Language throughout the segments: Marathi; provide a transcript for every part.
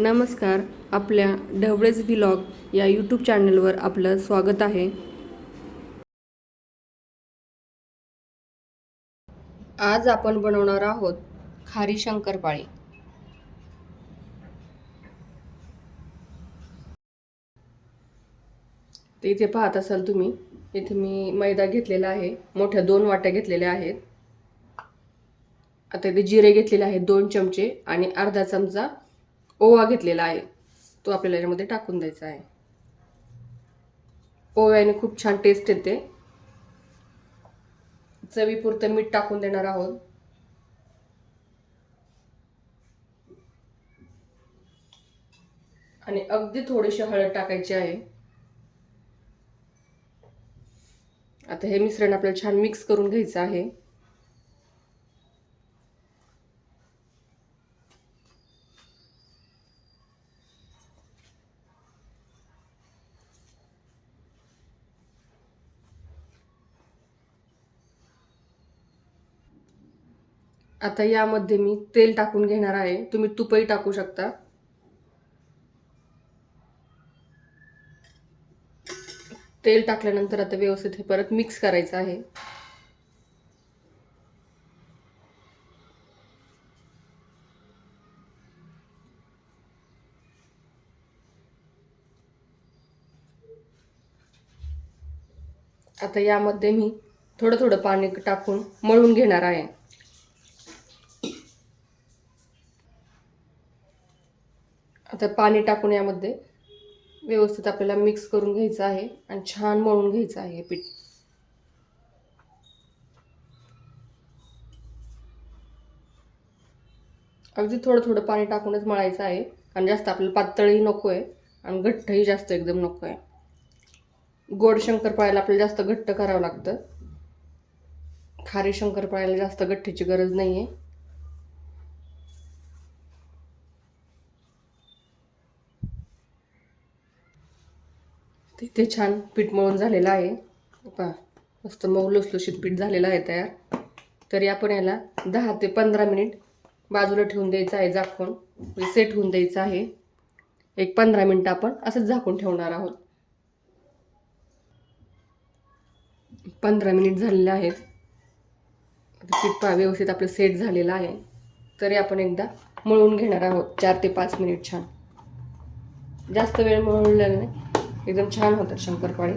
नमस्कार. आपल्या ढवळेच व्लॉग या यूट्यूब चॅनलवर आपलं स्वागत आहे. आज आपण बनवणार आहोत खारी शंकरपाळी. ते इथे पाहत असाल तुम्ही, इथे मी मैदा घेतलेला आहे. मोठ्या 2 वाट्या घेतलेल्या आहेत. आता इथे जिरे घेतलेले आहेत 2 चमचे आणि अर्धा चमचा ओवा घेतलेला आहे. तो आपल्याला यामध्ये टाकून द्यायचा आहे. ओव्याने खूप छान टेस्ट येते. चवीपुरतं मीठ टाकून देणार आहोत. आणि अगदी थोडीशी हळद टाकायची आहे. आता हे मिश्रण आपल्याला छान मिक्स करून घ्यायचं आहे. आता यामध्ये मी तेल टाकून घेणार आहे. तुम्ही तुपही टाकू शकता. तेल टाकल्यानंतर आता व्यवस्थित हे परत मिक्स करायचं आहे. आता यामध्ये मी थोडं थोडं पाणी टाकून मळून घेणार आहे. आता पाणी टाकून यामध्ये व्यवस्थित आपल्याला मिक्स करून घ्यायचं आहे आणि छान मळून घ्यायचं आहे हे पीठ. अगदी थोडं थोडं पाणी टाकूनच मळायचं आहे, कारण जास्त आपल्याला पातळही नको आहे आणि घट्टही जास्त एकदम नको आहे. गोड शंकरपाळ्याला आपल्याला जास्त घट्ट करावं लागतं. खारी शंकरपाळ्याला जास्त घट्टीची गरज नाही आहे. तिथे छान पीठ मळून झालेलं आहे. पहा, मस्त मऊ लुसलुशीत पीठ झालेलं आहे तयार. तरी आपण याला 10 ते 15 मिनिट बाजूला ठेवून द्यायचं आहे. झाकून सेट होऊन द्यायचं आहे. एक 15 मिनिटं आपण असंच झाकून ठेवणार आहोत. 15 मिनिट झालेले आहेत. पीठ पहा व्यवस्थित आपलं सेट झालेलं आहे. तरी आपण एकदा मळून घेणार आहोत 4 ते 5 मिनिट छान. जास्त वेळ मळवल्याने एकदम छान होतात शंकरपाळी.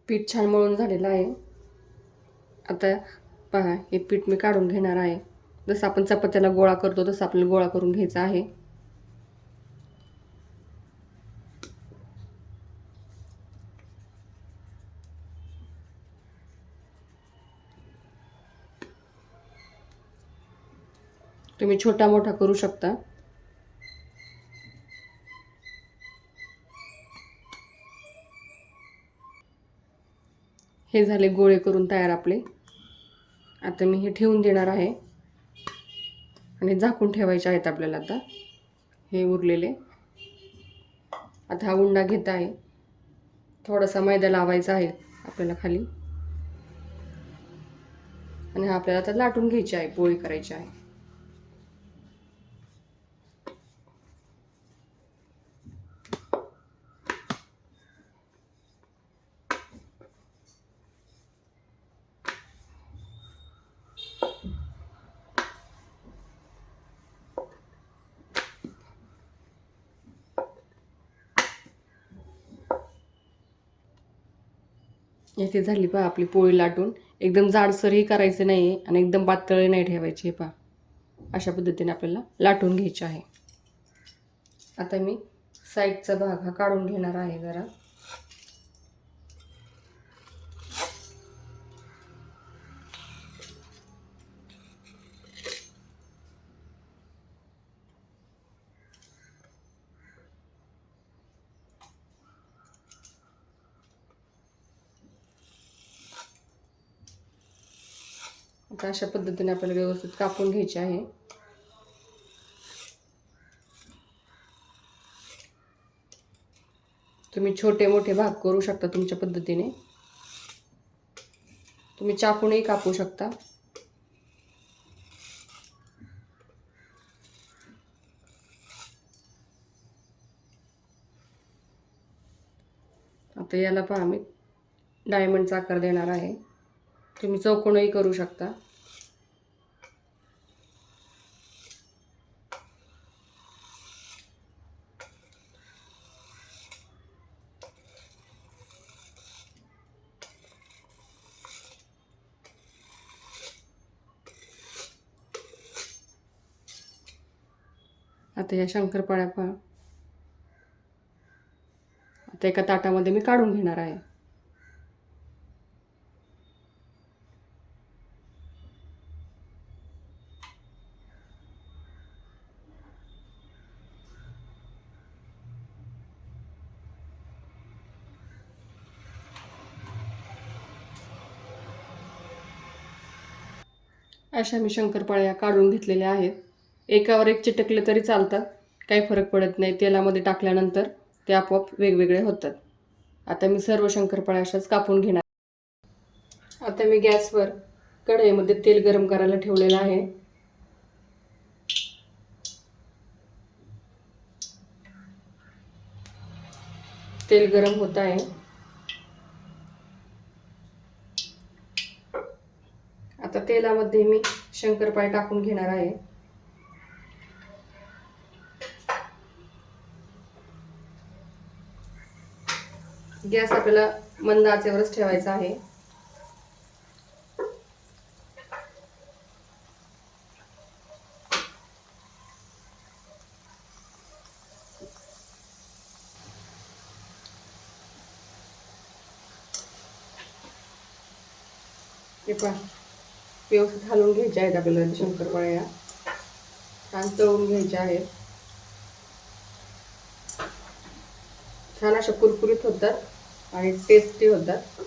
पीठ छान मळून झालेलं आहे. आता पहा, हे पीठ मी काढून घेणार आहे. जसं आपण चपात्याला गोळा करतो तसं आपल्याला गोळा करून घ्यायचा आहे. तुम्ही छोटा मोठा करू शकता. हे झाले गोळे करून तयार आपले. आता मी हे ठेवून देणार आहे आणि झाकून ठेवायचे आहेत आपल्याला. आता हे उरलेले. आता हा उंडा घेत आहे. थोडासा मैदा लावायचा आहे आपल्याला खाली आणि हा आपल्याला आता लाटून घ्यायची आहे, पोळी करायची आहे. इथे झाली पहा आपली पोळी लाटून. एकदम जाडसरही करायचं नाही आणि एकदम पातळही नाही ठेवायची. हे पहा, अशा पद्धतीने आपल्याला लाटून घ्यायची आहे. आता मी साईडचा भाग हा काढून घेणार आहे जरा. आता अशा पद्धतीने आपल्याला व्यवस्थित कापून घ्यायचे आहे. तुम्ही छोटे मोठे भाग करू शकता तुमच्या पद्धतीने. तुम्ही चाकूनही कापू शकता. आता याला पहा मी डायमंडचा आकार देणार आहे. तुम्ही चौकोनही करू शकता. आता या शंकरपाळ्या पहा आता एका ताटामध्ये मी काढून घेणार आहे. अशा मी शंकरपाळ्या काढून घेतलेल्या आहेत. एकावर एक चिटकले तरी चालतात, काही फरक पडत नाही. तेलामध्ये टाकल्यानंतर ते आपोआप वेगवेगळे होतात. आता मी सर्व शंकरपाळ्या अशाच कापून घेणार. आता मी गॅसवर कढईमध्ये तेल गरम करायला ठेवलेलं आहे. तेल गरम होत आहे. आता तेलामध्ये मी शंकरपाळे टाकून घेणार आहे. गॅस आपल्याला मंद आचेवरच ठेवायचा आहे. हे पहा व्यवस्थित हलवून घ्यायच्या आहेत आपल्याला शंकरपाळ्या. छान तळून घ्यायच्या आहेत. छान अशा कुरकुरीत होतात आणि टेस्टी होतात.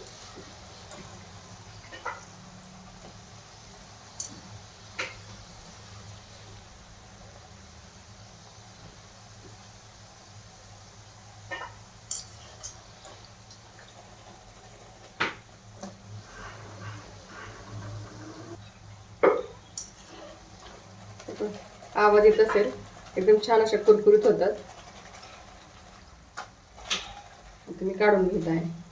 आवाज येत असेल, एकदम छान अशा कुरकुरीत होतात. आता मी काढून घेत आहे.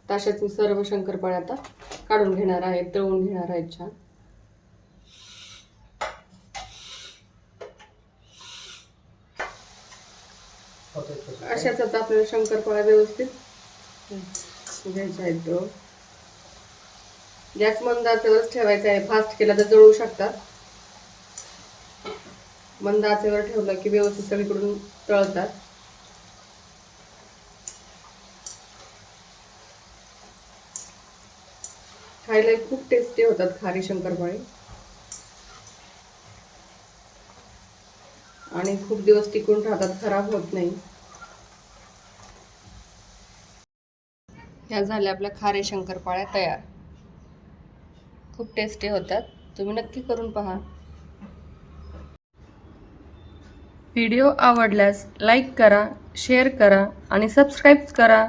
तशाच मी सर्व शंकरपाळ्या आता काढून घेणार आहे, तळून घेणार आहे छान. अशाच आता आपल्याला शंकरपाळ्या व्यवस्थित घ्यायच्या आहेत. गॅस मंद आचेवरच ठेवायचा आहे. फास्ट केला तर जळू शकतात. मंद आचेवर ठेवलं की व्यवस्थित सगळीकडून तळतात. खायला खूप टेस्टी होतात खारी शंकरपाळे आणि खूप दिवस टिकून राहतात, खराब होत नाही. ह्या झाल्या आपल्या खारे शंकरपाळ्या तयार. खूप टेस्टी होतात. तुम्ही नक्की करून पहा. व्हिडिओ आवडल्यास लाईक करा, शेअर करा आणि सबस्क्राईब करा.